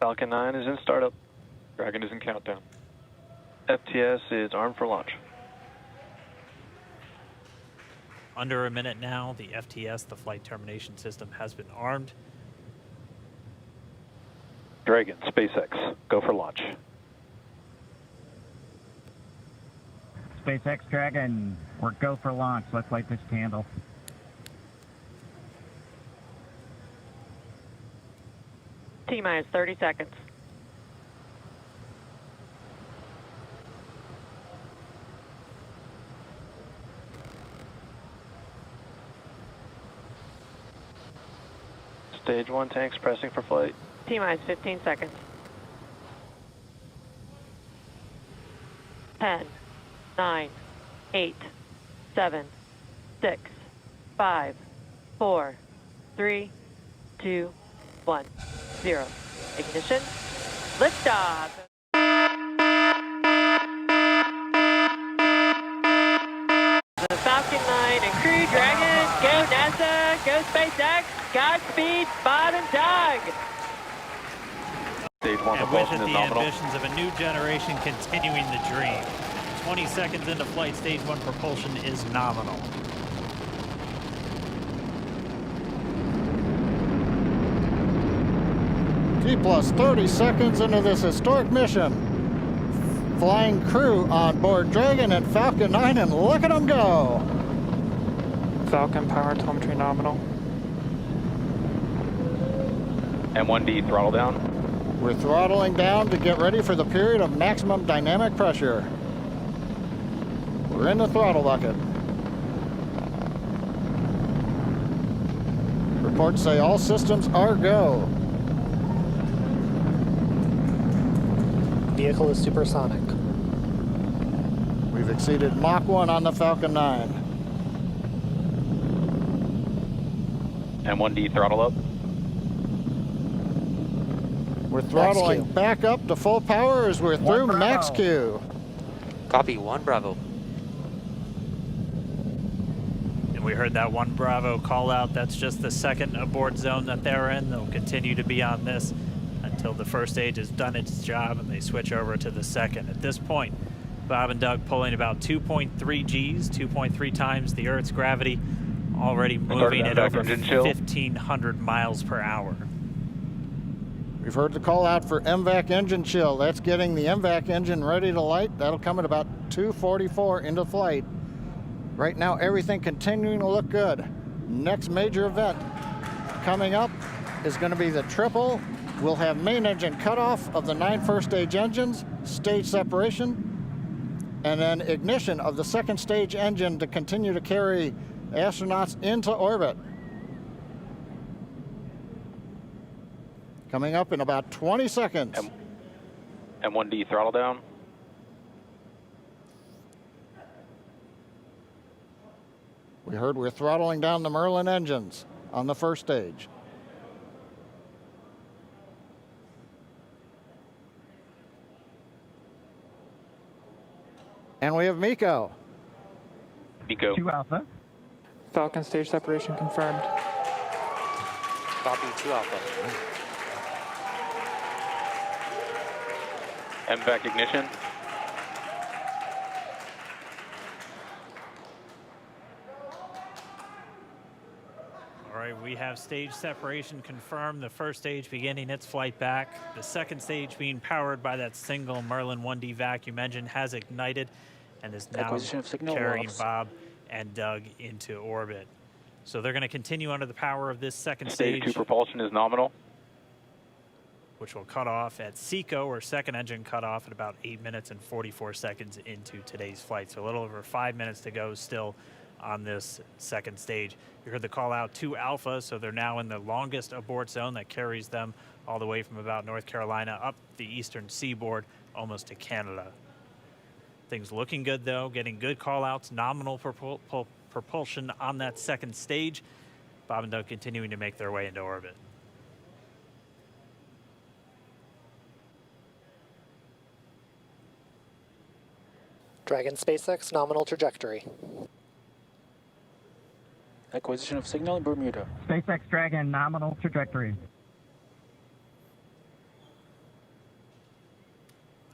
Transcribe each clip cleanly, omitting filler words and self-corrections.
Falcon 9 is in startup. Dragon is in countdown. FTS is armed for launch. Under a minute now, the FTS, the flight termination system, has been armed. Dragon, SpaceX, go for launch. SpaceX Dragon, we're go for launch. Let's light this candle. T-minus 30 seconds. Stage 1 tanks pressing for flight. T-minus 15 seconds. 10, 9, 8, 7, 6, 5, 4, 3, 2, 1, 0. Ignition. Liftoff. The Falcon 9 and Crew Dragon. Go NASA. Go SpaceX. Godspeed, Bob and Doug. Stage 1 And with it, propulsion is the nominal. ambitions of a new generation continuing the dream. 20 seconds into flight, stage 1 propulsion is nominal. T plus 30 seconds into this historic mission. Flying crew on board Dragon and Falcon 9, and look at them go. Falcon power telemetry nominal. M1D throttle down. We're throttling down to get ready for the period of maximum dynamic pressure. We're in the throttle bucket. Reports say all systems are go. Vehicle is supersonic. We've exceeded Mach 1 on the Falcon 9. M1D throttle up. We're throttling Max Q. back up to full power as we're through Bravo. Max Q. Copy, 1 Bravo. And we heard that 1 Bravo call out. That's just the second abort zone that they're in. They'll continue to be on this until the first stage has done its job and they switch over to the second. At this point, Bob and Doug pulling about 2.3 Gs, 2.3 times the Earth's gravity, already moving at over 1,500 miles per hour. We've heard the call out for MVAC engine chill. That's getting the MVAC engine ready to light. That'll come at about 2:44 into flight. Right now, everything continuing to look good. Next major event coming up is going to be the triple. We'll have main engine cutoff of the 9 first stage engines, stage separation, and then ignition of the second stage engine to continue to carry astronauts into orbit. Coming up in about 20 seconds. M1D throttle down. We heard we're throttling down the Merlin engines on the first stage. And we have MECO. MECO. 2 Alpha. Falcon stage separation confirmed. Copy, 2 Alpha. MVAC ignition. All right, we have stage separation confirmed. The first stage beginning its flight back. The second stage being powered by that single Merlin 1D vacuum engine has ignited and is now Acquisition of signal carrying loss. Bob and Doug into orbit. So they're going to continue under the power of this second Stage stage, 2 propulsion is nominal. which will cut off at SECO, or second engine cut off at about 8 minutes and 44 seconds into today's flight. So a little over 5 minutes to go still on this second stage. You heard the call out to Alpha, so they're now in the longest abort zone that carries them all the way from about North Carolina up the eastern seaboard almost to Canada. Things looking good though, getting good call outs, nominal propulsion on that second stage. Bob and Doug continuing to make their way into orbit. Dragon SpaceX nominal trajectory. Acquisition of signal in Bermuda. SpaceX Dragon, nominal trajectory.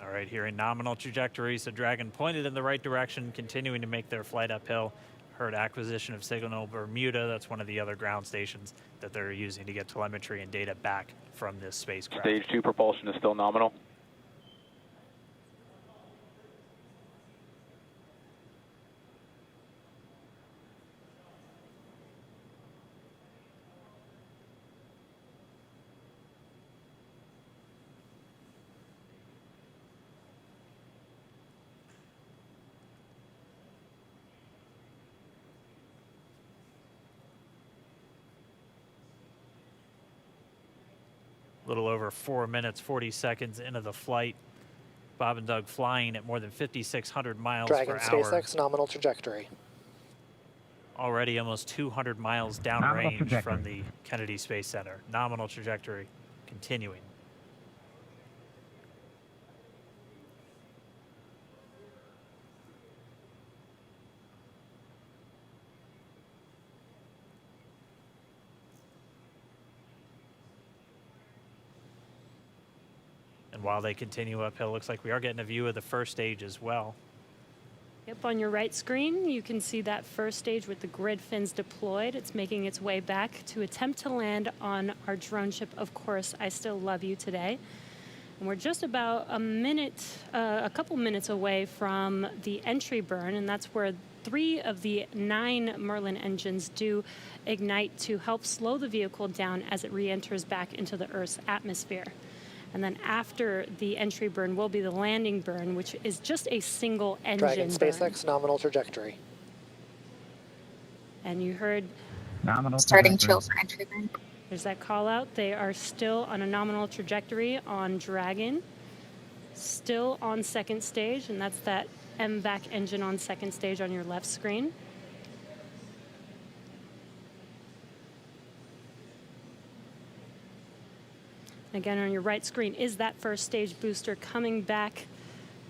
All right, here in nominal trajectory, so Dragon pointed in the right direction, continuing to make their flight uphill. Heard acquisition of signal Bermuda. That's one of the other ground stations that they're using to get telemetry and data back from this spacecraft. Stage 2 propulsion is still nominal. A little over 4 minutes, 40 seconds into the flight. Bob and Doug flying at more than 5,600 miles Dragon per hour. SpaceX nominal trajectory. Already almost 200 miles downrange from the Kennedy Space Center. Nominal trajectory continuing. And while they continue uphill, looks like we are getting a view of the first stage as well. Yep, on your right screen, you can see that first stage with the grid fins deployed. It's making its way back to attempt to land on our drone ship, Of Course I Still Love You, today. And we're just about a couple minutes away from the entry burn, and that's where 3 of the 9 Merlin engines do ignite to help slow the vehicle down as it re-enters back into the Earth's atmosphere. And then after the entry burn will be the landing burn, which is just a single engine Dragon burn. SpaceX nominal trajectory. And you heard Nominal starting trajectory. chill for entry burn. there's that call out. They are still on a nominal trajectory on Dragon, still on second stage, and that's that MVAC engine on second stage on your left screen. Again, on your right screen is that first stage booster coming back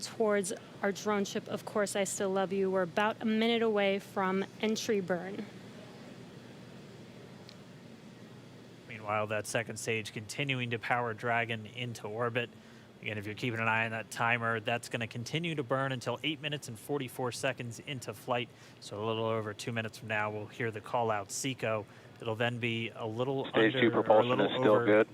towards our drone ship, Of Course I Still Love You. We're about a minute away from entry burn. Meanwhile, that second stage continuing to power Dragon into orbit. Again, if you're keeping an eye on that timer, that's going to continue to burn until 8 minutes and 44 seconds into flight. So a little over 2 minutes from now, we'll hear the call out SECO. It'll then be a little Stage 2 under, or a propulsion little is still over, good.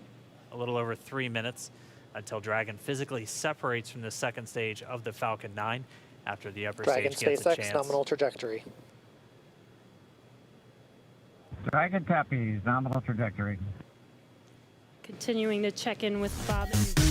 a little over 3 minutes until Dragon physically separates from the second stage of the Falcon 9 after the upper Dragon stage gets a SpaceX chance. nominal trajectory. Dragon copies. Nominal trajectory. Continuing to check in with Bob and